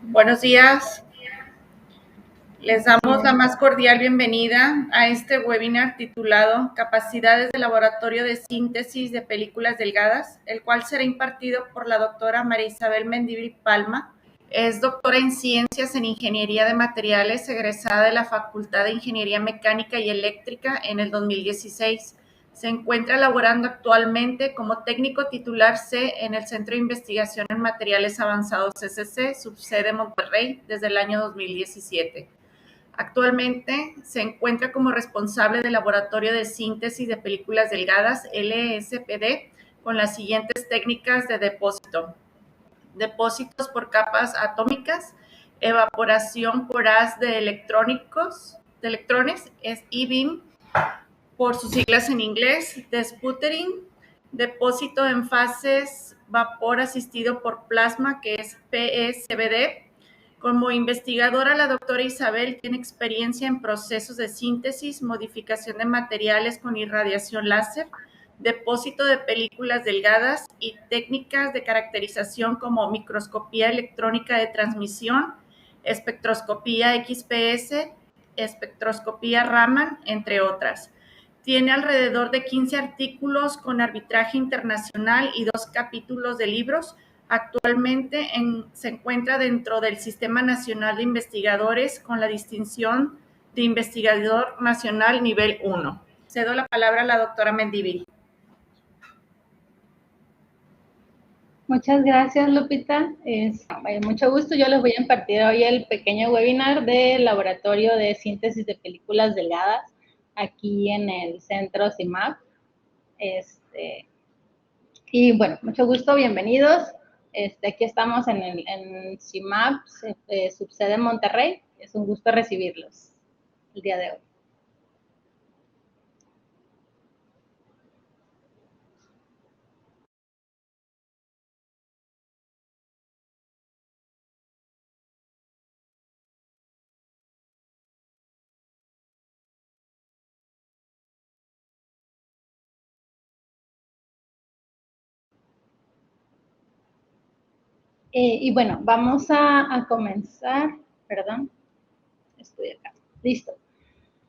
Buenos días, les damos la más cordial bienvenida a este webinar titulado Capacidades de Laboratorio de Síntesis de Películas Delgadas, el cual será impartido por la doctora María Isabel Mendívil Palma. Es doctora en Ciencias en Ingeniería de Materiales, egresada de la Facultad de Ingeniería Mecánica y Eléctrica en el 2016. Se encuentra laborando actualmente como técnico titular C en el Centro de Investigación en Materiales Avanzados CCC, subsede Monterrey, desde el año 2017. Actualmente se encuentra como responsable del Laboratorio de Síntesis de Películas Delgadas, LSPD, con las siguientes técnicas de depósito: depósitos por capas atómicas, evaporación por haz de electrones, es E-beam, por sus siglas en inglés, sputtering, depósito en fases vapor asistido por plasma, que es PSVD. Como investigadora, la doctora Isabel tiene experiencia en procesos de síntesis, modificación de materiales con irradiación láser, depósito de películas delgadas y técnicas de caracterización como microscopía electrónica de transmisión, espectroscopía XPS, espectroscopía Raman, entre otras. Tiene alrededor de 15 artículos con arbitraje internacional y 2 capítulos de libros. Actualmente se encuentra dentro del Sistema Nacional de Investigadores con la distinción de Investigador Nacional Nivel 1. Cedo la palabra a la doctora Mendívil. Muchas gracias, Lupita. Mucho gusto. Yo les voy a impartir hoy el pequeño webinar del Laboratorio de Síntesis de Películas Delgadas aquí en el Centro CIMAP. Y bueno, mucho gusto, bienvenidos. Aquí estamos en CIMAP, subsede Monterrey. Es un gusto recibirlos el día de hoy. Y bueno, vamos a comenzar. Perdón, estoy acá. Listo.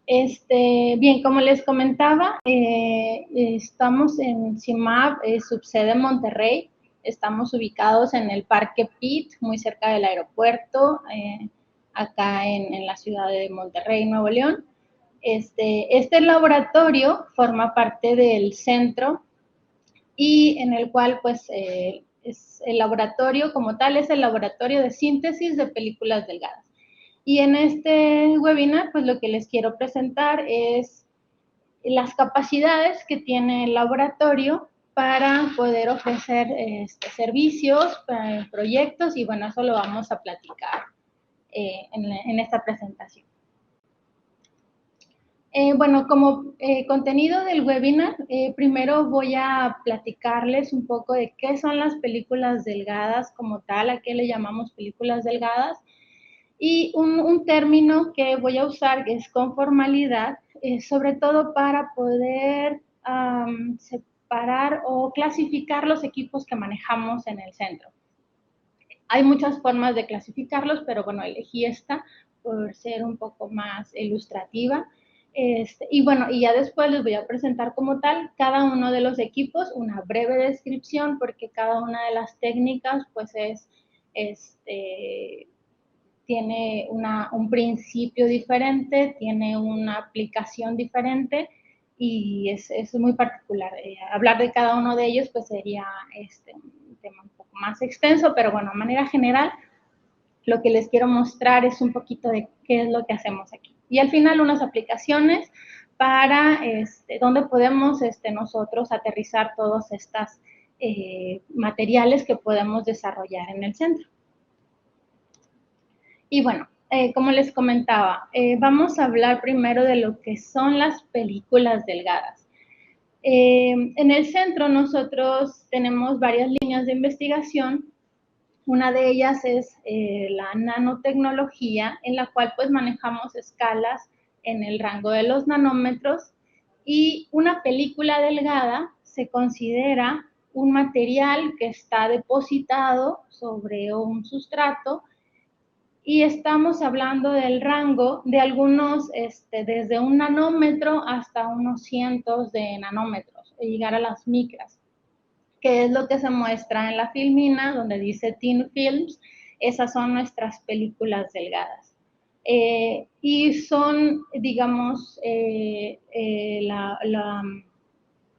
Bien, como les comentaba, estamos en CIMAP, subsede Monterrey. Estamos ubicados en el Parque Pitt, muy cerca del aeropuerto, acá en la ciudad de Monterrey, Nuevo León. Este laboratorio forma parte del centro y en el cual, pues, es el laboratorio como tal, es el laboratorio de síntesis de películas delgadas. Y en este webinar, pues lo que les quiero presentar es las capacidades que tiene el laboratorio para poder ofrecer servicios, proyectos, y bueno, eso lo vamos a platicar en esta presentación. Bueno, como contenido del webinar, primero voy a platicarles un poco de qué son las películas delgadas como tal, a qué le llamamos películas delgadas, y un término que voy a usar que es conformalidad, sobre todo para poder separar o clasificar los equipos que manejamos en el centro. Hay muchas formas de clasificarlos, pero bueno, elegí esta por ser un poco más ilustrativa. Y bueno, y ya después les voy a presentar como tal cada uno de los equipos, una breve descripción, porque cada una de las técnicas pues tiene un principio diferente, tiene una aplicación diferente y es muy particular. Hablar de cada uno de ellos pues sería un tema un poco más extenso, pero bueno, de manera general, lo que les quiero mostrar es un poquito de qué es lo que hacemos aquí. Y al final unas aplicaciones para donde podemos nosotros aterrizar todos estos materiales que podemos desarrollar en el centro. Y bueno, como les comentaba, vamos a hablar primero de lo que son las películas delgadas. En el centro nosotros tenemos varias líneas de investigación. Una de ellas es la nanotecnología, en la cual pues manejamos escalas en el rango de los nanómetros, y una película delgada se considera un material que está depositado sobre un sustrato y estamos hablando del rango de algunos, desde 1 nanómetro hasta unos cientos de nanómetros, y llegar a las micras, que es lo que se muestra en la filmina, donde dice Thin Films. Esas son nuestras películas delgadas. Y son, digamos,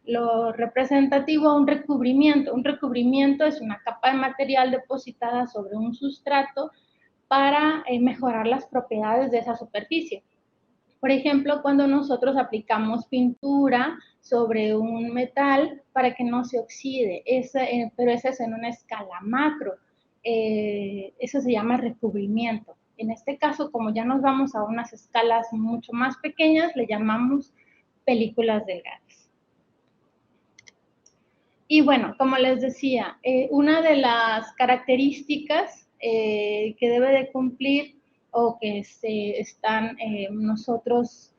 lo representativo a un recubrimiento. Un recubrimiento es una capa de material depositada sobre un sustrato para mejorar las propiedades de esa superficie. Por ejemplo, cuando nosotros aplicamos pintura sobre un metal para que no se oxide, pero ese es en una escala macro. Eso se llama recubrimiento. En este caso, como ya nos vamos a unas escalas mucho más pequeñas, le llamamos películas delgadas. Y bueno, como les decía, una de las características que debe de cumplir o que nosotros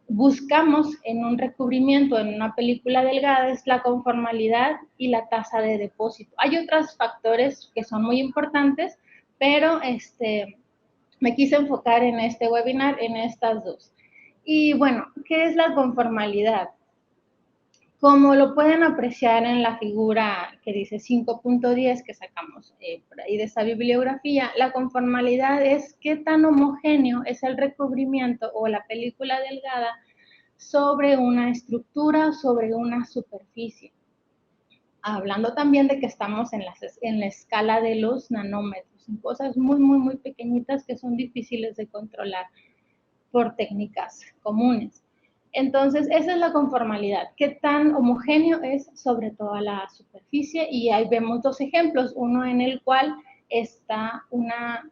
buscamos en un recubrimiento, en una película delgada, es la conformalidad y la tasa de depósito. Hay otros factores que son muy importantes, pero me quise enfocar en este webinar en estas dos. Y bueno, ¿qué es la conformalidad? Como lo pueden apreciar en la figura que dice 5.10 que sacamos por ahí de esa bibliografía, la conformalidad es qué tan homogéneo es el recubrimiento o la película delgada sobre una estructura, sobre una superficie. Hablando también de que estamos en la escala de los nanómetros, en cosas muy, muy, muy pequeñitas que son difíciles de controlar por técnicas comunes. Entonces, esa es la conformalidad, qué tan homogéneo es sobre toda la superficie, y ahí vemos dos ejemplos, uno en el cual está una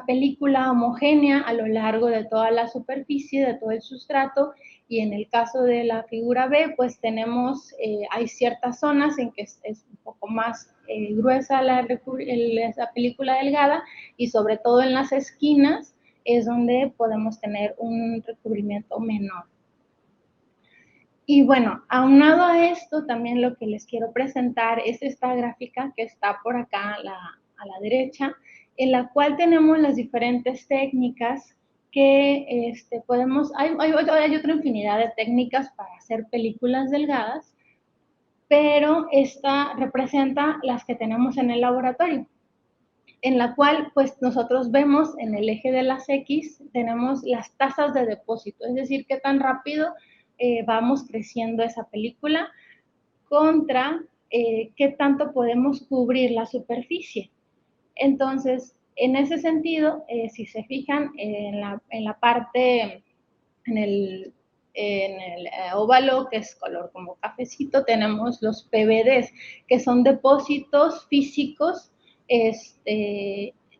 película homogénea a lo largo de toda la superficie, de todo el sustrato, y en el caso de la figura B, pues tenemos, hay ciertas zonas en que es un poco más gruesa la película delgada, y sobre todo en las esquinas es donde podemos tener un recubrimiento menor. Y bueno, aunado a esto, también lo que les quiero presentar es esta gráfica que está por acá a la derecha, en la cual tenemos las diferentes técnicas que podemos, hay otra infinidad de técnicas para hacer películas delgadas, pero esta representa las que tenemos en el laboratorio, en la cual pues nosotros vemos en el eje de las X, tenemos las tasas de depósito, es decir, qué tan rápido vamos creciendo esa película contra qué tanto podemos cubrir la superficie. Entonces, en ese sentido, si se fijan en la parte, en el óvalo, que es color como cafecito, tenemos los PVDs, que son depósitos físicos.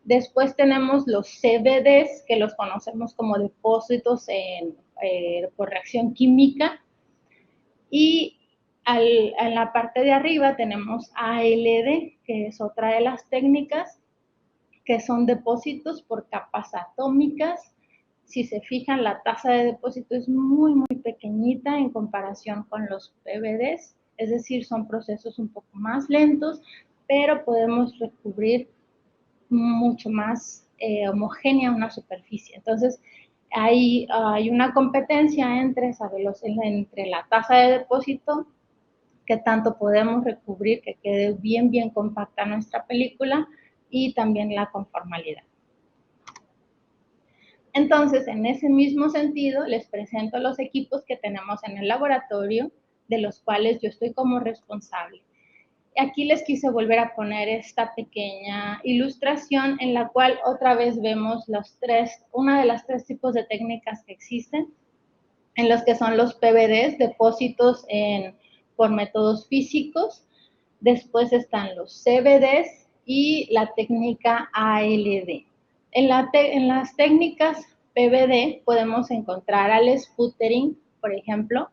Después tenemos los CVDs, que los conocemos como depósitos por reacción química. Y en la parte de arriba tenemos ALD, que es otra de las técnicas, que son depósitos por capas atómicas. Si se fijan, la tasa de depósito es muy, muy pequeñita en comparación con los PVDs, es decir, son procesos un poco más lentos, pero podemos recubrir mucho más homogénea una superficie. Entonces, hay una competencia entre la tasa de depósito, qué tanto podemos recubrir, que quede bien, bien compacta nuestra película, y también la conformalidad. Entonces, en ese mismo sentido, les presento los equipos que tenemos en el laboratorio, de los cuales yo estoy como responsable. Aquí les quise volver a poner esta pequeña ilustración en la cual otra vez vemos una de las tres tipos de técnicas que existen, en los que son los PVDs, depósitos por métodos físicos. Después están los CVDs y la técnica ALD. En las técnicas PVD podemos encontrar al sputtering, por ejemplo,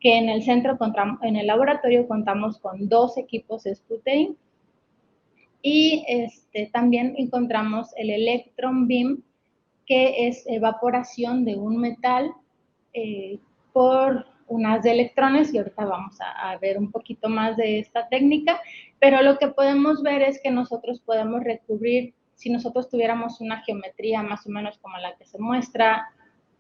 que en el laboratorio contamos con 2 equipos de sputtering, y también encontramos el electron beam, que es evaporación de un metal por un haz de electrones, y ahorita vamos a ver un poquito más de esta técnica, pero lo que podemos ver es que nosotros podemos recubrir si nosotros tuviéramos una geometría más o menos como la que se muestra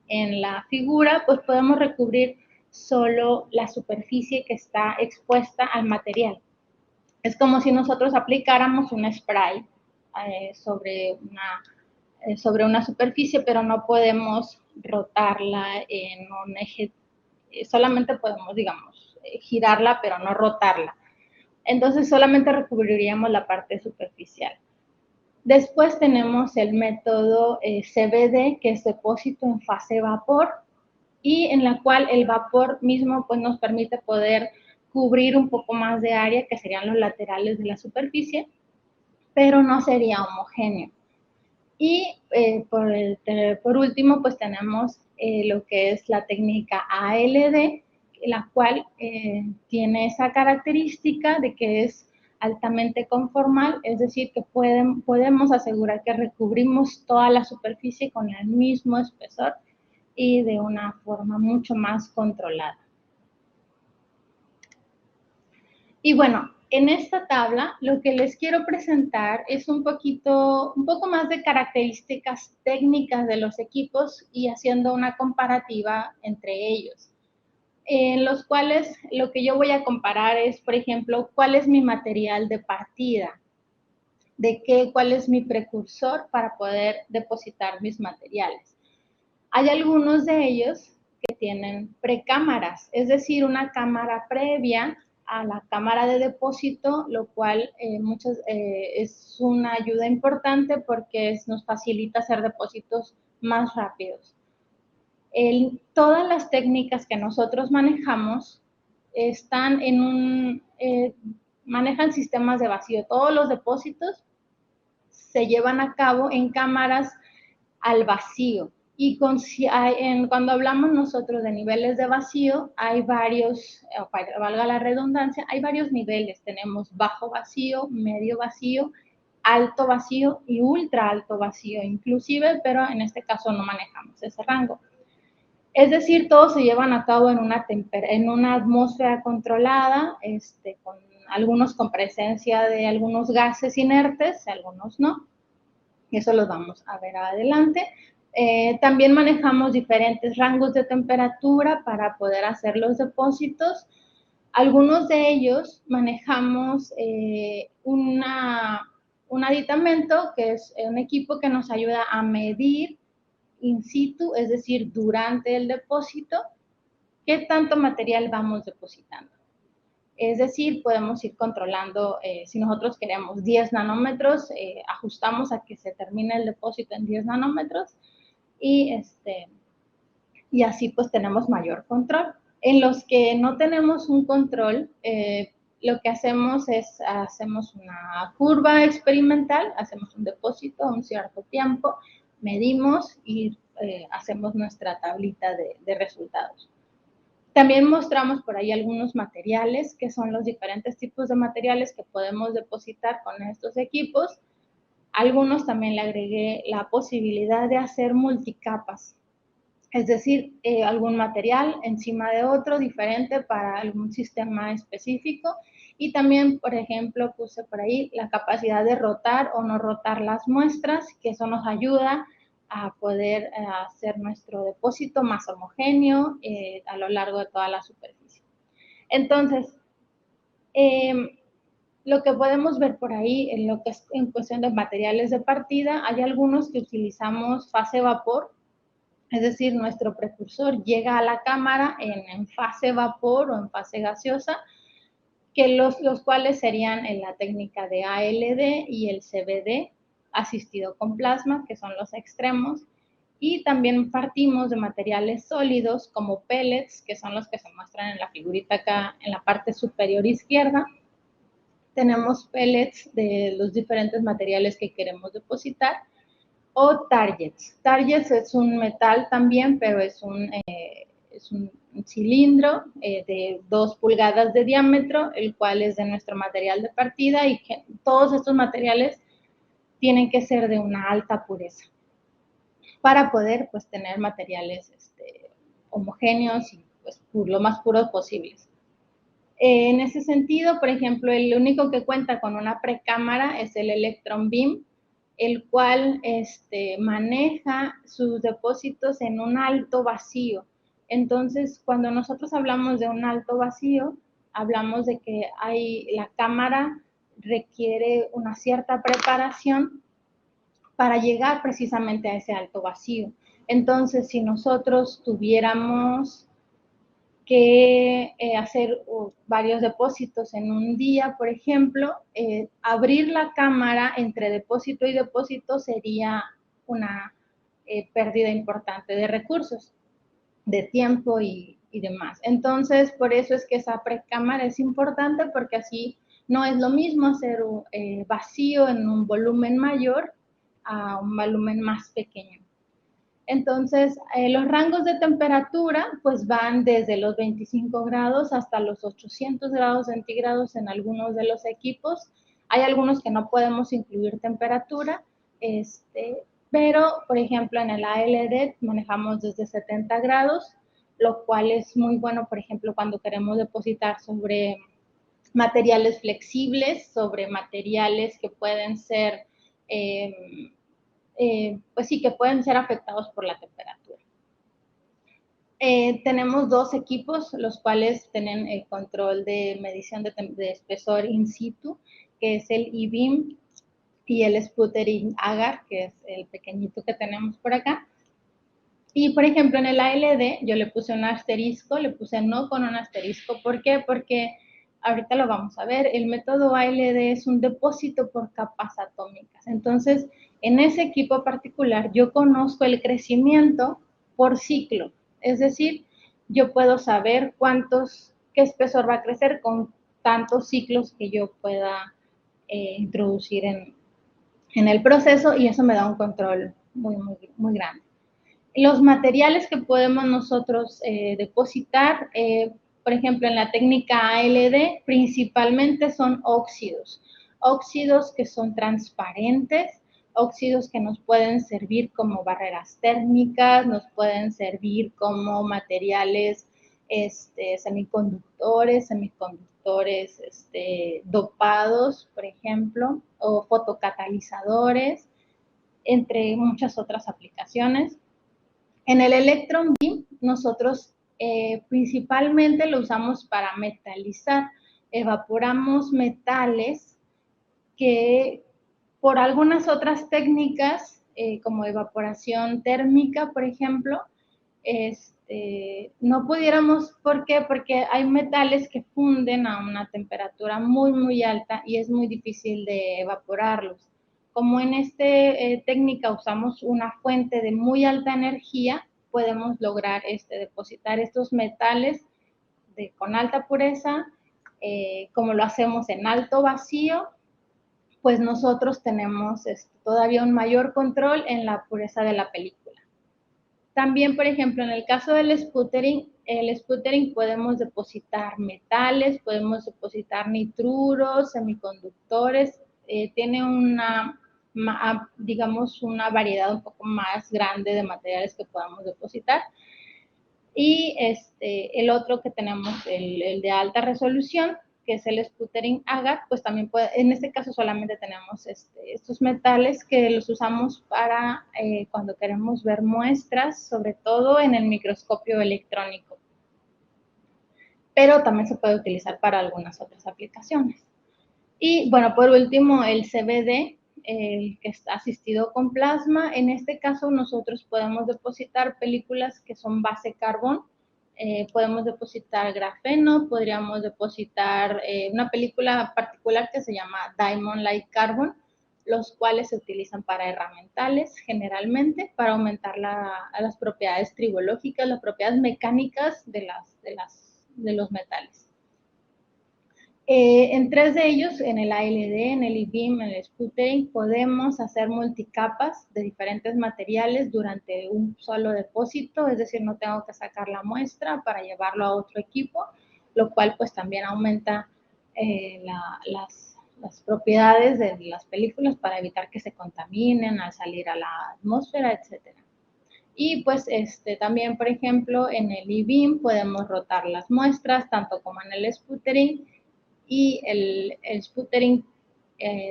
en la figura, pues podemos recubrir solo la superficie que está expuesta al material. Es como si nosotros aplicáramos un spray sobre una superficie, pero no podemos rotarla en un eje, solamente podemos, digamos, girarla, pero no rotarla. Entonces solamente recubriríamos la parte superficial. Después tenemos el método CVD, que es depósito en fase vapor, y en la cual el vapor mismo pues, nos permite poder cubrir un poco más de área, que serían los laterales de la superficie, pero no sería homogéneo. Y por último, pues tenemos lo que es la técnica ALD, la cual tiene esa característica de que es altamente conformal, es decir, que podemos asegurar que recubrimos toda la superficie con el mismo espesor y de una forma mucho más controlada. Y bueno, en esta tabla lo que les quiero presentar es un poco más de características técnicas de los equipos y haciendo una comparativa entre ellos, en los cuales lo que yo voy a comparar es, por ejemplo, cuál es mi material de partida, cuál es mi precursor para poder depositar mis materiales. Hay algunos de ellos que tienen precámaras, es decir, una cámara previa a la cámara de depósito, lo cual es una ayuda importante porque nos facilita hacer depósitos más rápidos. Todas las técnicas que nosotros manejamos manejan sistemas de vacío. Todos los depósitos se llevan a cabo en cámaras al vacío. Y cuando hablamos nosotros de niveles de vacío, hay varios, valga la redundancia, hay varios niveles. Tenemos bajo vacío, medio vacío, alto vacío y ultra alto vacío inclusive, pero en este caso no manejamos ese rango. Es decir, todos se llevan a cabo en una atmósfera controlada, algunos con presencia de algunos gases inertes, algunos no. Eso los vamos a ver adelante. También manejamos diferentes rangos de temperatura para poder hacer los depósitos. Algunos de ellos manejamos un aditamento, que es un equipo que nos ayuda a medir in situ, es decir, durante el depósito, qué tanto material vamos depositando. Es decir, podemos ir controlando, si nosotros queremos 10 nanómetros, ajustamos a que se termine el depósito en 10 nanómetros y así pues tenemos mayor control. En los que no tenemos un control, lo que hacemos una curva experimental, hacemos un depósito a un cierto tiempo, medimos y hacemos nuestra tablita de resultados. También mostramos por ahí algunos materiales, que son los diferentes tipos de materiales que podemos depositar con estos equipos. Algunos también le agregué la posibilidad de hacer multicapas, es decir, algún material encima de otro diferente para algún sistema específico. Y también, por ejemplo, puse por ahí la capacidad de rotar o no rotar las muestras, que eso nos ayuda a poder hacer nuestro depósito más homogéneo a lo largo de toda la superficie. Entonces, lo que podemos ver por ahí, en lo que es en cuestión de materiales de partida, hay algunos que utilizamos fase vapor, es decir, nuestro precursor llega a la cámara en fase vapor o en fase gaseosa, que los cuales serían en la técnica de ALD y el CVD, asistido con plasma, que son los extremos. Y también partimos de materiales sólidos como pellets, que son los que se muestran en la figurita acá en la parte superior izquierda. Tenemos pellets de los diferentes materiales que queremos depositar. O targets. Targets es un metal también, pero es un cilindro de 2 pulgadas de diámetro, el cual es de nuestro material de partida, y que todos estos materiales tienen que ser de una alta pureza para poder pues tener materiales homogéneos y pues lo más puros posibles. En ese sentido, por ejemplo, el único que cuenta con una precámara es el electron beam, el cual maneja sus depósitos en un alto vacío. Entonces, cuando nosotros hablamos de un alto vacío, hablamos de que la cámara requiere una cierta preparación para llegar precisamente a ese alto vacío. Entonces, si nosotros tuviéramos que hacer varios depósitos en un día, por ejemplo, abrir la cámara entre depósito y depósito sería una pérdida importante de recursos, de tiempo y demás. Entonces, por eso es que esa precámara es importante, porque así no es lo mismo hacer vacío en un volumen mayor a un volumen más pequeño. Entonces, los rangos de temperatura pues van desde los 25 grados hasta los 800 grados centígrados en algunos de los equipos. Hay algunos que no podemos incluir temperatura, pero, por ejemplo, en el ALD manejamos desde 70 grados, lo cual es muy bueno, por ejemplo, cuando queremos depositar sobre materiales flexibles, sobre materiales que pueden ser pues sí, que pueden ser afectados por la temperatura. Tenemos dos equipos, los cuales tienen el control de medición de espesor in situ, que es el E-beam y el sputtering agar, que es el pequeñito que tenemos por acá. Y, por ejemplo, en el ALD yo le puse un asterisco, le puse no con un asterisco. ¿Por qué? Porque ahorita lo vamos a ver, el método ALD es un depósito por capas atómicas. Entonces, en ese equipo particular, yo conozco el crecimiento por ciclo. Es decir, yo puedo saber qué espesor va a crecer con tantos ciclos que yo pueda introducir en el proceso, y eso me da un control muy, muy, muy grande. Los materiales que podemos nosotros depositar, por ejemplo, en la técnica ALD, principalmente son óxidos. Óxidos que son transparentes, óxidos que nos pueden servir como barreras térmicas, nos pueden servir como materiales semiconductores dopados, por ejemplo, o fotocatalizadores, entre muchas otras aplicaciones. En el electron beam, nosotros principalmente lo usamos para metalizar. Evaporamos metales que por algunas otras técnicas, como evaporación térmica, por ejemplo, no pudiéramos. ¿Por qué? Porque hay metales que funden a una temperatura muy, muy alta y es muy difícil de evaporarlos. Como en esta técnica usamos una fuente de muy alta energía, podemos lograr depositar estos metales con alta pureza. Como lo hacemos en alto vacío, pues nosotros tenemos todavía un mayor control en la pureza de la película. También, por ejemplo, en el caso del sputtering podemos depositar metales, podemos depositar nitruros, semiconductores, tiene digamos, una variedad un poco más grande de materiales que podamos depositar. Y el otro que tenemos, el de alta resolución, que es el sputtering agar, pues también en este caso solamente tenemos estos metales que los usamos para cuando queremos ver muestras, sobre todo en el microscopio electrónico. Pero también se puede utilizar para algunas otras aplicaciones. Y bueno, por último, el CVD, el que está asistido con plasma. En este caso nosotros podemos depositar películas que son base carbón, podemos depositar grafeno, podríamos depositar una película particular que se llama Diamond Light Carbon, los cuales se utilizan para herramientales generalmente, para aumentar las propiedades tribológicas, las propiedades mecánicas de los metales. En tres de ellos, en el ALD, en el E-beam, en el sputtering, podemos hacer multicapas de diferentes materiales durante un solo depósito, es decir, no tengo que sacar la muestra para llevarlo a otro equipo, lo cual pues también aumenta las propiedades de las películas para evitar que se contaminen al salir a la atmósfera, etc. Y pues también, por ejemplo, en el E-beam podemos rotar las muestras, tanto como en el sputtering. Y el sputtering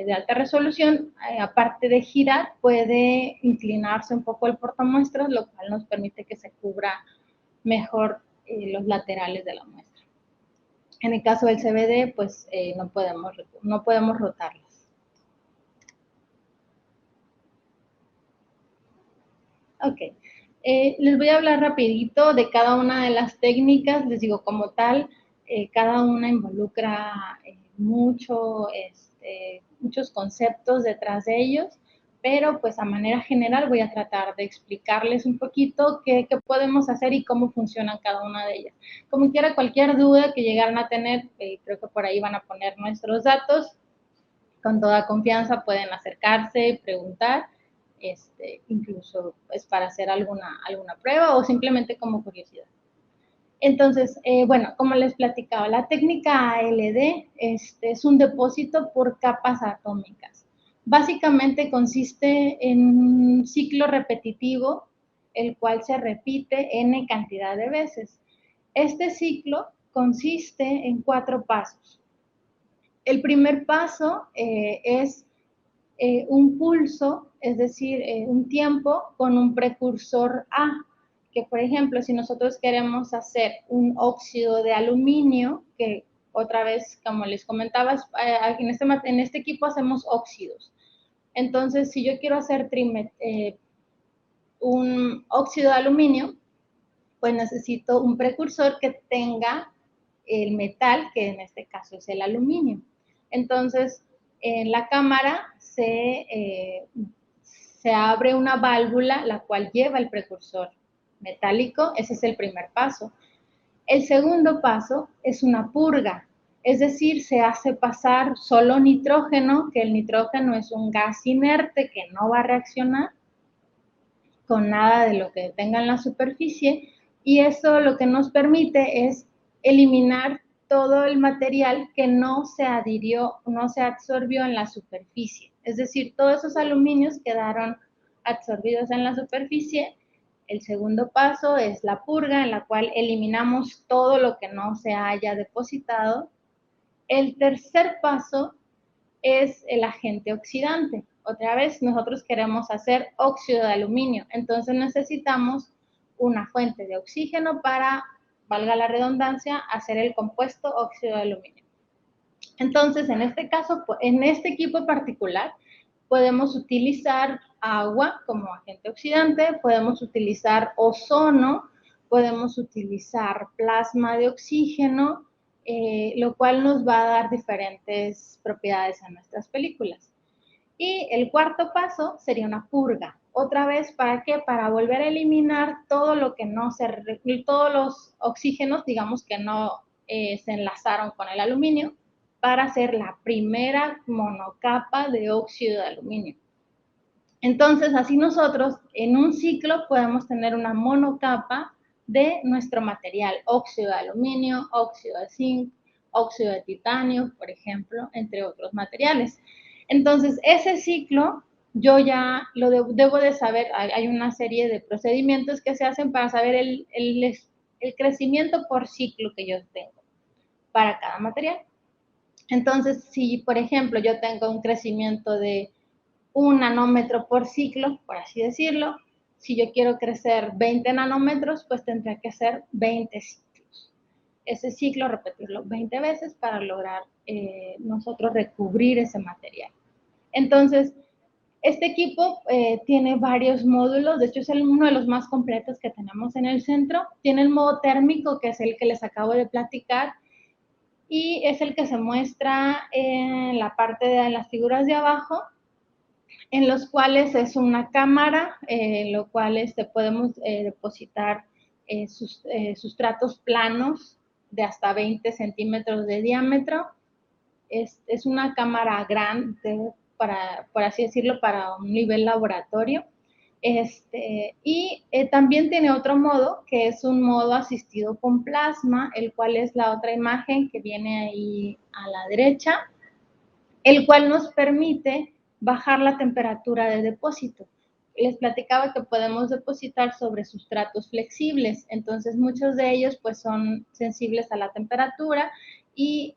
de alta resolución, aparte de girar, puede inclinarse un poco el portamuestras, lo cual nos permite que se cubra mejor los laterales de la muestra. En el caso del CVD, pues no podemos rotarlas. Ok, les voy a hablar rapidito de cada una de las técnicas. Les digo, como tal, cada una involucra muchos conceptos detrás de ellos, pero pues a manera general voy a tratar de explicarles un poquito qué podemos hacer y cómo funcionan cada una de ellas. Como quiera, cualquier duda que llegaran a tener, creo que por ahí van a poner nuestros datos. Con toda confianza pueden acercarse y preguntar, incluso pues, para hacer alguna prueba o simplemente como curiosidad. Entonces, bueno, como les platicaba, la técnica ALD es un depósito por capas atómicas. Básicamente consiste en un ciclo repetitivo, el cual se repite n cantidad de veces. Este ciclo consiste en 4 pasos. El primer paso es un pulso, es decir, un tiempo con un precursor A, que por ejemplo, si nosotros queremos hacer un óxido de aluminio, que otra vez, como les comentaba, en este equipo hacemos óxidos. Entonces, si yo quiero hacer un óxido de aluminio, pues necesito un precursor que tenga el metal, que en este caso es el aluminio. Entonces, en la cámara se abre una válvula, la cual lleva el precursor metálico. Ese es el primer paso. El segundo paso es una purga, es decir, se hace pasar solo nitrógeno, que el nitrógeno es un gas inerte que no va a reaccionar con nada de lo que tenga en la superficie, y eso lo que nos permite es eliminar todo el material que no se adhirió, no se absorbió en la superficie. Es decir, todos esos aluminios quedaron absorbidos en la superficie. El segundo paso es la purga, en la cual eliminamos todo lo que no se haya depositado. El tercer paso es el agente oxidante. Otra vez, nosotros queremos hacer óxido de aluminio, entonces necesitamos una fuente de oxígeno para, valga la redundancia, hacer el compuesto óxido de aluminio. Entonces, en este caso, en este equipo particular, podemos utilizar agua como agente oxidante, podemos utilizar ozono, podemos utilizar plasma de oxígeno, lo cual nos va a dar diferentes propiedades a nuestras películas. Y el cuarto paso sería una purga. Otra vez, ¿para qué? Para volver a eliminar todo lo que no todos los oxígenos, digamos, que no se enlazaron con el aluminio, para hacer la primera monocapa de óxido de aluminio. Entonces, así nosotros en un ciclo podemos tener una monocapa de nuestro material, óxido de aluminio, óxido de zinc, óxido de titanio, por ejemplo, entre otros materiales. Entonces, ese ciclo yo ya lo debo de saber. Hay una serie de procedimientos que se hacen para saber el crecimiento por ciclo que yo tengo para cada material. Entonces, si por ejemplo yo tengo un crecimiento de 1 nanómetro por ciclo, por así decirlo, si yo quiero crecer 20 nanómetros, pues tendría que ser 20 ciclos. Ese ciclo repetirlo 20 veces para lograr nosotros recubrir ese material. Entonces, este equipo tiene varios módulos, de hecho es uno de los más completos que tenemos en el centro. Tiene el modo térmico, que es el que les acabo de platicar, y es el que se muestra en la parte de las figuras de abajo, en los cuales es una cámara, en lo cual podemos depositar sustratos planos de hasta 20 centímetros de diámetro. Es una cámara grande, por así decirlo, para un nivel laboratorio. Y también tiene otro modo, que es un modo asistido con plasma, el cual es la otra imagen que viene ahí a la derecha, el cual nos permite bajar la temperatura de depósito. Les platicaba que podemos depositar sobre sustratos flexibles, entonces muchos de ellos pues son sensibles a la temperatura, y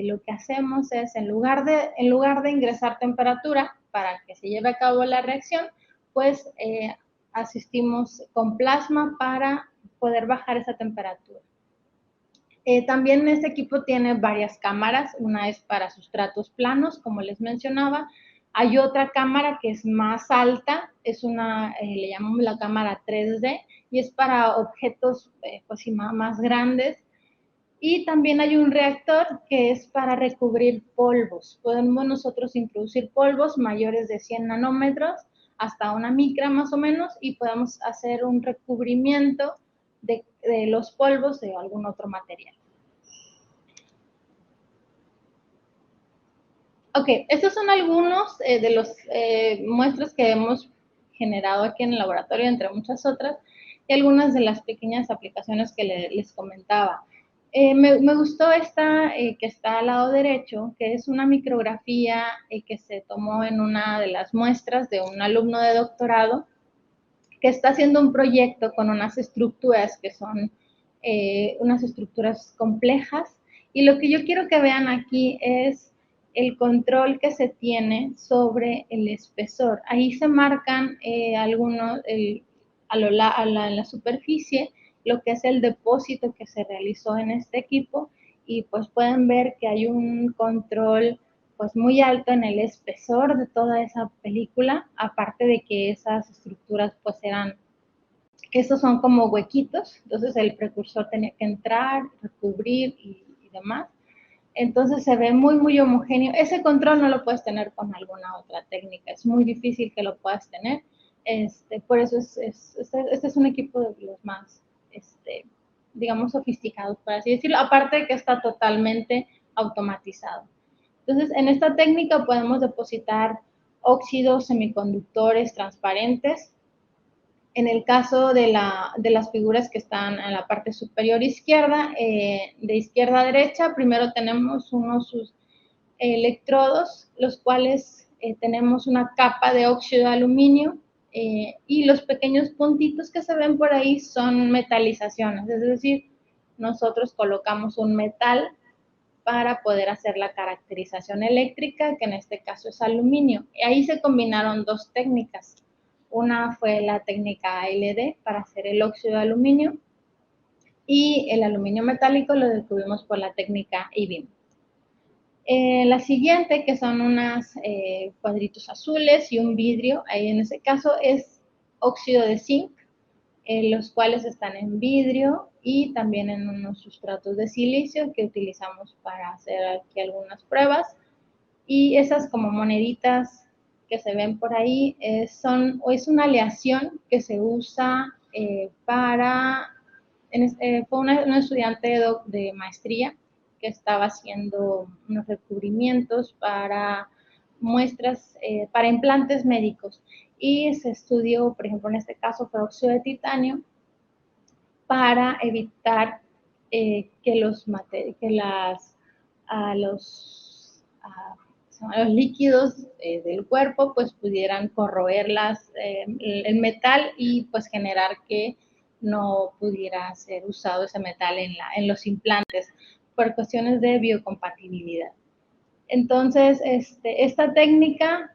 lo que hacemos es, en lugar de ingresar temperatura para que se lleve a cabo la reacción, pues asistimos con plasma para poder bajar esa temperatura. También este equipo tiene varias cámaras, una es para sustratos planos, como les mencionaba. Hay otra cámara que es más alta, es le llamamos la cámara 3D, y es para objetos pues, más grandes. Y también hay un reactor que es para recubrir polvos. Podemos nosotros introducir polvos mayores de 100 nanómetros hasta una micra más o menos, y podemos hacer un recubrimiento de los polvos de algún otro material. Ok, estos son algunos de los muestras que hemos generado aquí en el laboratorio, entre muchas otras, y algunas de las pequeñas aplicaciones que les comentaba. Me gustó esta que está al lado derecho, que es una micrografía que se tomó en una de las muestras de un alumno de doctorado que está haciendo un proyecto con unas estructuras que son unas estructuras complejas. Y lo que yo quiero que vean aquí es el control que se tiene sobre el espesor. Ahí se marcan algunos, en la superficie, lo que es el depósito que se realizó en este equipo, y pues pueden ver que hay un control pues muy alto en el espesor de toda esa película, aparte de que esas estructuras pues esos son como huequitos, entonces el precursor tenía que entrar, recubrir y demás. Entonces se ve muy, muy homogéneo. Ese control no lo puedes tener con alguna otra técnica, es muy difícil que lo puedas tener. Por eso este es un equipo de los más, digamos, sofisticados, por así decirlo, aparte de que está totalmente automatizado. Entonces, en esta técnica podemos depositar óxidos semiconductores transparentes. En el caso de las figuras que están en la parte superior izquierda, de izquierda a derecha, primero tenemos unos electrodos, los cuales tenemos una capa de óxido de aluminio, y los pequeños puntitos que se ven por ahí son metalizaciones, es decir, nosotros colocamos un metal para poder hacer la caracterización eléctrica, que en este caso es aluminio. Y ahí se combinaron dos técnicas. Una fue la técnica ALD para hacer el óxido de aluminio, y el aluminio metálico lo descubrimos por la técnica E-beam. La siguiente, que son unos cuadritos azules y un vidrio, ahí en ese caso es óxido de zinc, los cuales están en vidrio y también en unos sustratos de silicio que utilizamos para hacer aquí algunas pruebas. Y esas como moneditas que se ven por ahí es una aleación que se usa fue una estudiante de maestría que estaba haciendo unos recubrimientos para muestras, para implantes médicos. Y se estudió, por ejemplo, en este caso fue óxido de titanio, para evitar que los líquidos del cuerpo pues pudieran corroer el metal, y pues generar que no pudiera ser usado ese metal en los implantes por cuestiones de biocompatibilidad. Entonces, esta técnica,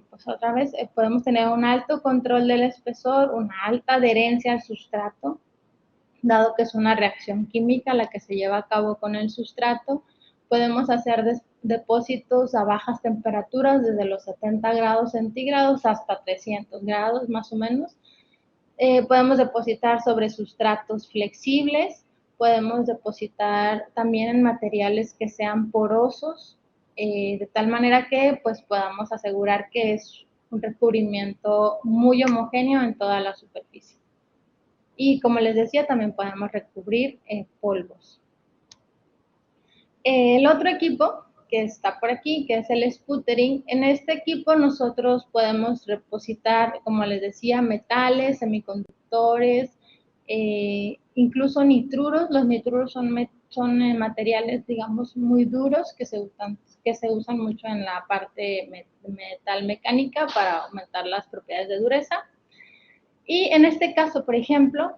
pues otra vez, podemos tener un alto control del espesor, una alta adherencia al sustrato, dado que es una reacción química la que se lleva a cabo con el sustrato. Podemos hacer depósitos a bajas temperaturas, desde los 70 grados centígrados hasta 300 grados más o menos. Podemos depositar sobre sustratos flexibles, podemos depositar también en materiales que sean porosos, de tal manera que pues podamos asegurar que es un recubrimiento muy homogéneo en toda la superficie. Y como les decía, también podemos recubrir polvos. El otro equipo que está por aquí, que es el sputtering, en este equipo nosotros podemos depositar, como les decía, metales, semiconductores, incluso nitruros. Los nitruros son materiales, digamos, muy duros que se usan mucho en la parte metal mecánica para aumentar las propiedades de dureza. Y en este caso, por ejemplo,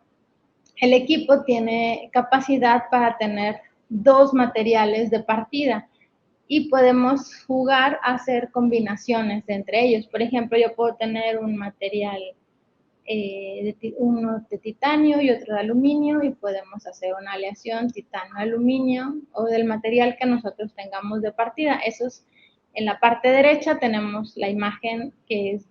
el equipo tiene capacidad para tener 2 materiales de partida y podemos jugar a hacer combinaciones entre ellos. Por ejemplo, yo puedo tener un material, uno de titanio y otro de aluminio, y podemos hacer una aleación titanio-aluminio o del material que nosotros tengamos de partida. Eso es, en la parte derecha tenemos la imagen que es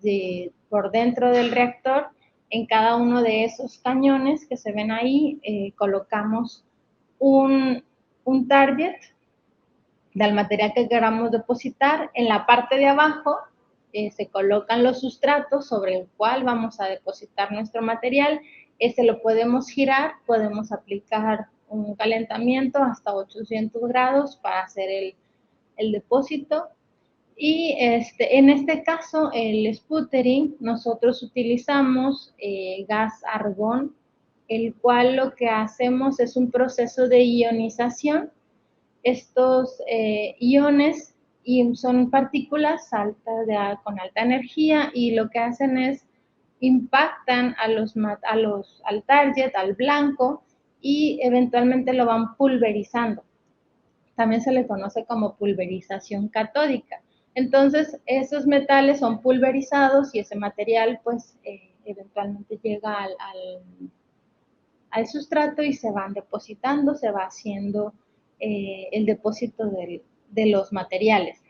por dentro del reactor. En cada uno de esos cañones que se ven ahí, colocamos un target del material que queramos depositar. En la parte de abajo se colocan los sustratos sobre el cual vamos a depositar nuestro material. Este lo podemos girar, podemos aplicar un calentamiento hasta 800 grados para hacer el depósito. Y en este caso, el sputtering, nosotros utilizamos gas argón, el cual lo que hacemos es un proceso de ionización. Estos iones son partículas con alta energía, y lo que hacen es impactan al target, al blanco, y eventualmente lo van pulverizando. También se le conoce como pulverización catódica. Entonces, esos metales son pulverizados y ese material, pues, eventualmente llega al sustrato y se van depositando, se va haciendo el depósito de los materiales.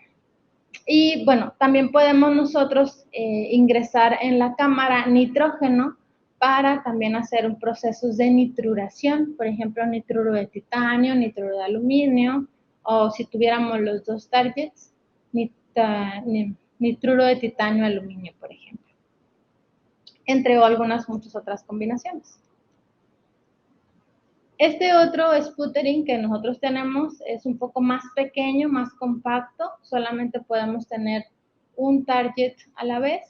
Y bueno, también podemos nosotros ingresar en la cámara nitrógeno para también hacer procesos de nitruración, por ejemplo, nitruro de titanio, nitruro de aluminio, o si tuviéramos los 2 targets, nitruro de titanio, aluminio, por ejemplo, entre algunas muchas otras combinaciones. Este otro sputtering que nosotros tenemos es un poco más pequeño, más compacto, solamente podemos tener un target a la vez,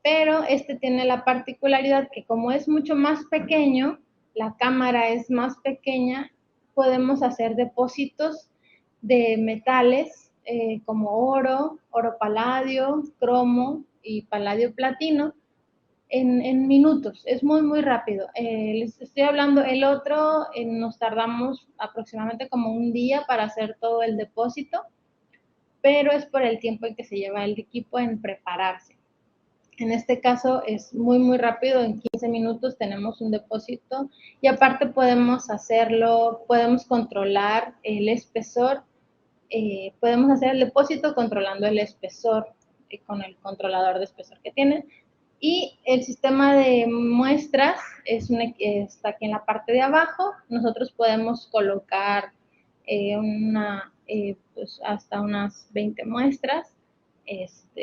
pero este tiene la particularidad que como es mucho más pequeño, la cámara es más pequeña, podemos hacer depósitos de metales como oro, oro paladio, cromo y paladio platino, en minutos, es muy, muy rápido. Les estoy hablando, el otro nos tardamos aproximadamente como un día para hacer todo el depósito, pero es por el tiempo en que se lleva el equipo en prepararse. En este caso es muy, muy rápido, en 15 minutos tenemos un depósito, y aparte podemos hacerlo, podemos controlar el espesor, podemos hacer el depósito controlando el espesor con el controlador de espesor que tiene. Y el sistema de muestras está aquí en la parte de abajo. Nosotros podemos colocar pues hasta unas 20 muestras,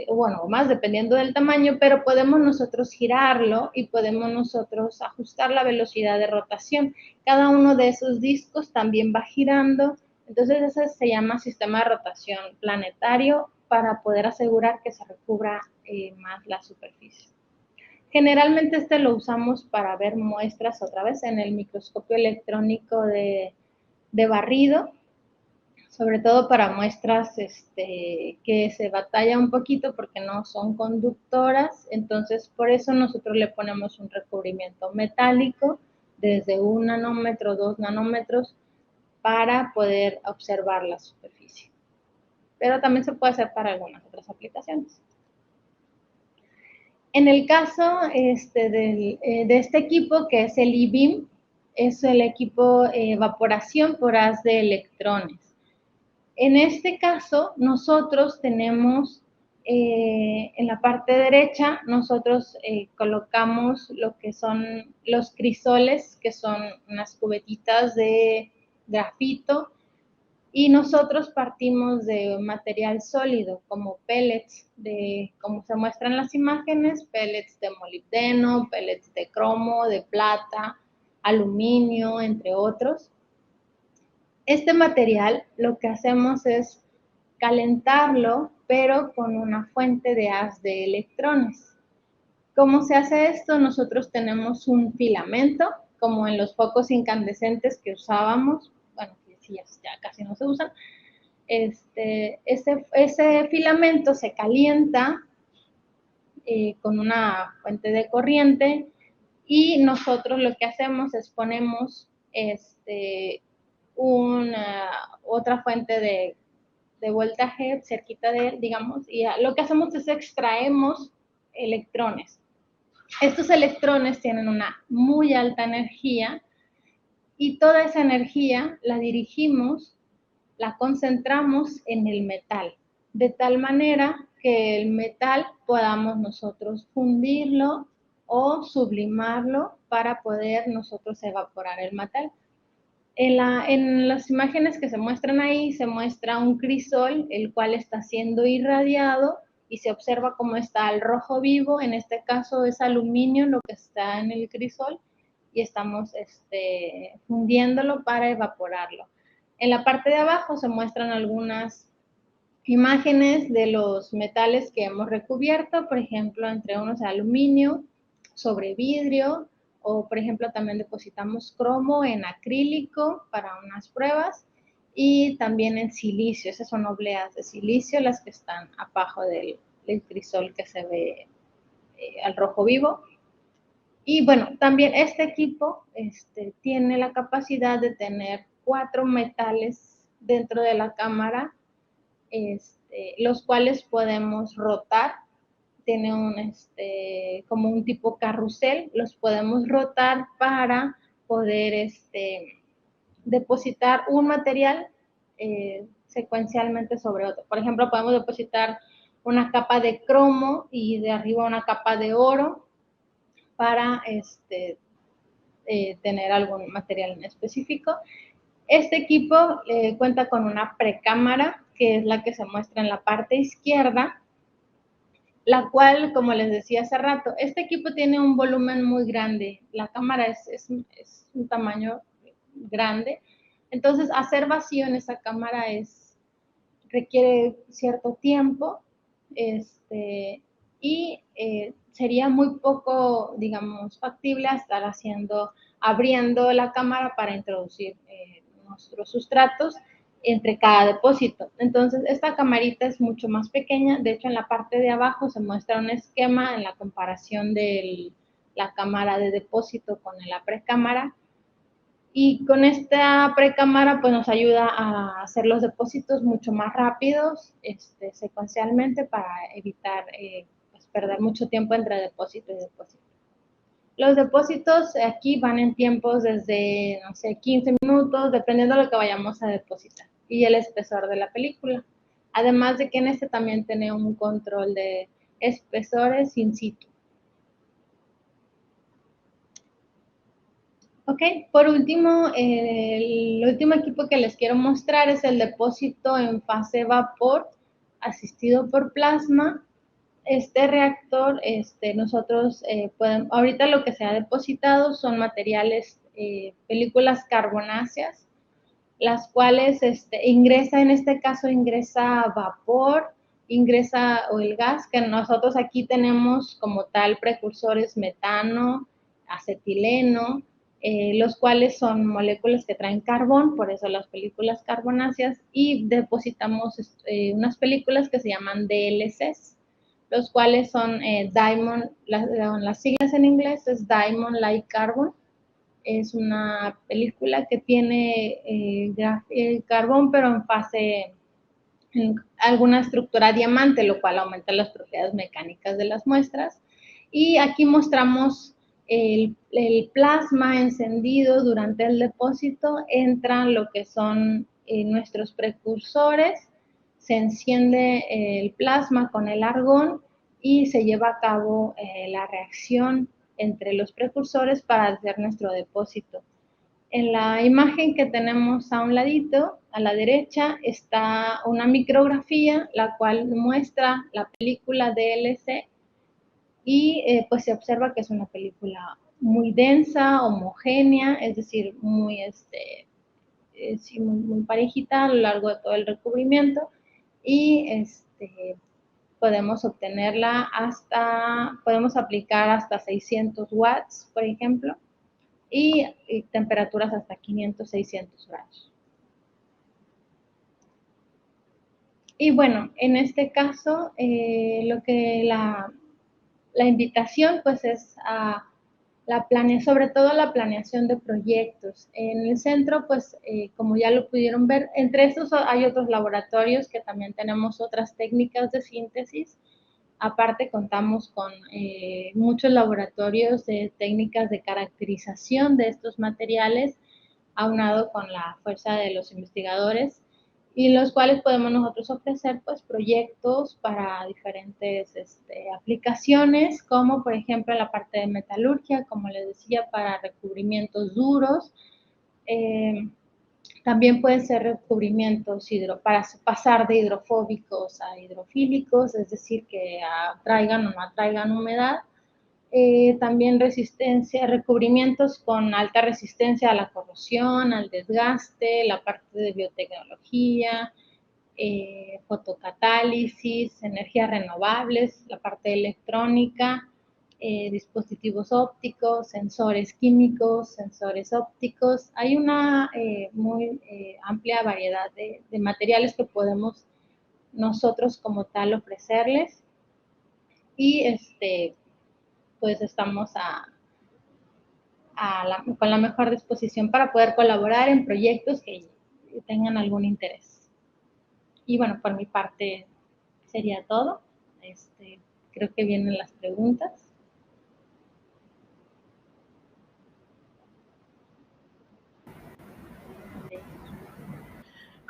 bueno, más dependiendo del tamaño, pero podemos nosotros girarlo y podemos nosotros ajustar la velocidad de rotación. Cada uno de esos discos también va girando, entonces ese se llama sistema de rotación planetario, para poder asegurar que se recubra más la superficie. Generalmente este lo usamos para ver muestras otra vez en el microscopio electrónico de barrido, sobre todo para muestras que se batalla un poquito porque no son conductoras. Entonces por eso nosotros le ponemos un recubrimiento metálico desde 1 nanómetro, 2 nanómetros, para poder observar la superficie. Pero también se puede hacer para algunas otras aplicaciones. En el caso de este equipo, que es el E-beam, es el equipo evaporación por haz de electrones. En este caso, nosotros tenemos en la parte derecha, nosotros colocamos lo que son los crisoles, que son unas cubetitas de grafito, y nosotros partimos de material sólido, como pellets, como se muestran en las imágenes, pellets de molibdeno, pellets de cromo, de plata, aluminio, entre otros. Este material lo que hacemos es calentarlo, pero con una fuente de haz de electrones. ¿Cómo se hace esto? Nosotros tenemos un filamento, como en los focos incandescentes que usábamos, bueno, ya casi no se usan. Ese filamento se calienta con una fuente de corriente, y nosotros lo que hacemos es ponemos otra fuente de voltaje cerquita de él, digamos, y lo que hacemos es extraemos electrones. Estos electrones tienen una muy alta energía y toda esa energía la dirigimos, la concentramos en el metal, de tal manera que el metal podamos nosotros fundirlo o sublimarlo para poder nosotros evaporar el metal. En las imágenes que se muestran ahí, se muestra un crisol, el cual está siendo irradiado y se observa cómo está el rojo vivo. En este caso es aluminio lo que está en el crisol y estamos fundiéndolo para evaporarlo. En la parte de abajo se muestran algunas imágenes de los metales que hemos recubierto, por ejemplo, entre unos aluminio sobre vidrio, o por ejemplo también depositamos cromo en acrílico para unas pruebas y también en silicio. Esas son obleas de silicio las que están abajo del crisol que se ve al rojo vivo. Y bueno, también este equipo tiene la capacidad de tener 4 metales dentro de la cámara, los cuales podemos rotar. Tiene como un tipo carrusel, los podemos rotar para poder depositar un material secuencialmente sobre otro. Por ejemplo, podemos depositar una capa de cromo y de arriba una capa de oro para tener algún material en específico. Este equipo cuenta con una precámara, que es la que se muestra en la parte izquierda, la cual, como les decía hace rato, este equipo tiene un volumen muy grande. La cámara es un tamaño grande. Entonces, hacer vacío en esa cámara requiere cierto tiempo y sería muy poco, digamos, factible estar abriendo la cámara para introducir nuestros sustratos entre cada depósito. Entonces, esta camarita es mucho más pequeña. De hecho, en la parte de abajo se muestra un esquema en la comparación de la cámara de depósito con la precámara. Y con esta precámara pues nos ayuda a hacer los depósitos mucho más rápidos secuencialmente para evitar pues perder mucho tiempo entre depósito y depósito. Los depósitos aquí van en tiempos desde, no sé, 15 minutos, dependiendo de lo que vayamos a depositar y el espesor de la película. Además de que en también tiene un control de espesores in situ. Ok, por último, el último equipo que les quiero mostrar es el depósito en fase vapor asistido por plasma. Este reactor, nosotros podemos, ahorita lo que se ha depositado son materiales, películas carbonáceas, las cuales ingresa, en este caso ingresa vapor, ingresa o el gas, que nosotros aquí tenemos como tal precursores metano, acetileno, los cuales son moléculas que traen carbón, por eso las películas carbonáceas, y depositamos unas películas que se llaman DLCs, los cuales son Diamond, las siglas en inglés es Diamond Like Carbon. Es una película que tiene carbón, pero en alguna estructura diamante, lo cual aumenta las propiedades mecánicas de las muestras. Y aquí mostramos el plasma encendido durante el depósito. Entran lo que son nuestros precursores, se enciende el plasma con el argón y se lleva a cabo la reacción entre los precursores para hacer nuestro depósito. En la imagen que tenemos a un ladito, a la derecha, está una micrografía, la cual muestra la película DLC y pues se observa que es una película muy densa, homogénea, es decir, muy parejita a lo largo de todo el recubrimiento y podemos obtenerla podemos aplicar hasta 600 watts, por ejemplo, y temperaturas hasta 500, 600 grados. Y bueno, en este caso, la invitación pues es a sobre todo la planeación de proyectos. En el centro, pues, como ya lo pudieron ver, entre estos hay otros laboratorios que también tenemos otras técnicas de síntesis. Aparte, contamos con muchos laboratorios de técnicas de caracterización de estos materiales, aunado con la fuerza de los investigadores, y los cuales podemos nosotros ofrecer pues proyectos para diferentes aplicaciones, como por ejemplo la parte de metalurgia, como les decía, para recubrimientos duros. También pueden ser recubrimientos para pasar de hidrofóbicos a hidrofílicos, es decir, que atraigan o no atraigan humedad. También recubrimientos con alta resistencia a la corrosión, al desgaste, la parte de biotecnología, fotocatálisis, energías renovables, la parte electrónica, dispositivos ópticos, sensores químicos, sensores ópticos. Hay una muy amplia variedad de materiales que podemos nosotros como tal ofrecerles, y pues estamos con la mejor disposición para poder colaborar en proyectos que tengan algún interés. Y bueno, por mi parte sería todo. Creo que vienen las preguntas.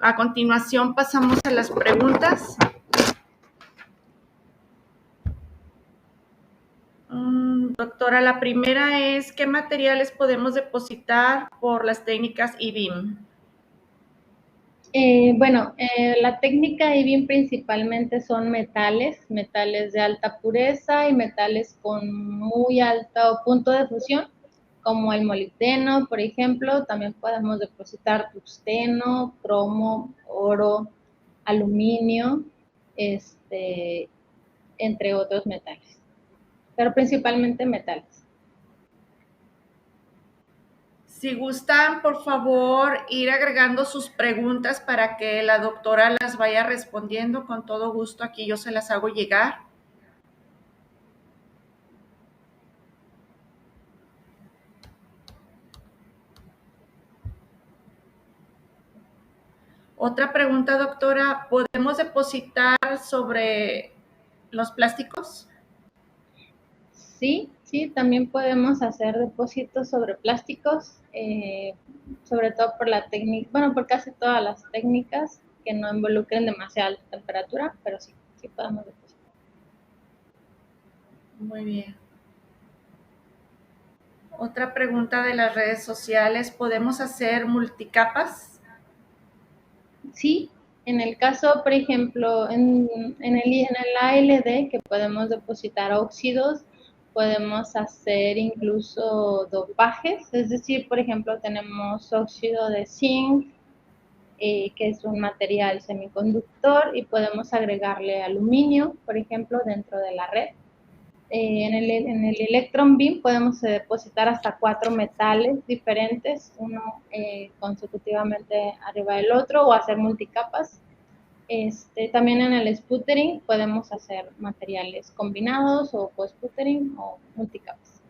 A continuación pasamos a las preguntas. Doctora, la primera es, ¿qué materiales podemos depositar por las técnicas E-beam? La técnica E-beam principalmente son metales de alta pureza y metales con muy alto punto de fusión, como el molibdeno, por ejemplo. También podemos depositar tungsteno, cromo, oro, aluminio, entre otros metales, pero principalmente metales. Si gustan, por favor, ir agregando sus preguntas para que la doctora las vaya respondiendo, con todo gusto aquí yo se las hago llegar. Otra pregunta, doctora, ¿podemos depositar sobre los plásticos? Sí, también podemos hacer depósitos sobre plásticos, sobre todo por la técnica, por casi todas las técnicas que no involucren demasiada alta temperatura, pero sí podemos depositar. Muy bien. Otra pregunta de las redes sociales, ¿podemos hacer multicapas? Sí, en el caso, por ejemplo, en el ALD, que podemos depositar óxidos, podemos hacer incluso dopajes, es decir, por ejemplo, tenemos óxido de zinc, que es un material semiconductor, y podemos agregarle aluminio, por ejemplo, dentro de la red. En el electron beam podemos depositar hasta 4 metales diferentes, uno consecutivamente arriba del otro, o hacer multicapas. También en el sputtering podemos hacer materiales combinados, o co-sputtering, o multicapas.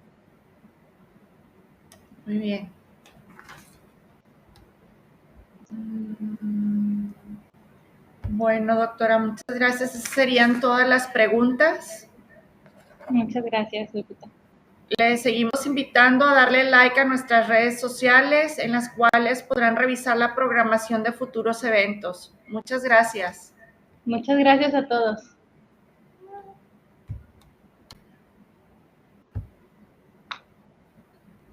Muy bien. Bueno, doctora, muchas gracias. Esas serían todas las preguntas. Muchas gracias, Lupita. Les seguimos invitando a darle like a nuestras redes sociales, en las cuales podrán revisar la programación de futuros eventos. Muchas gracias. Muchas gracias a todos.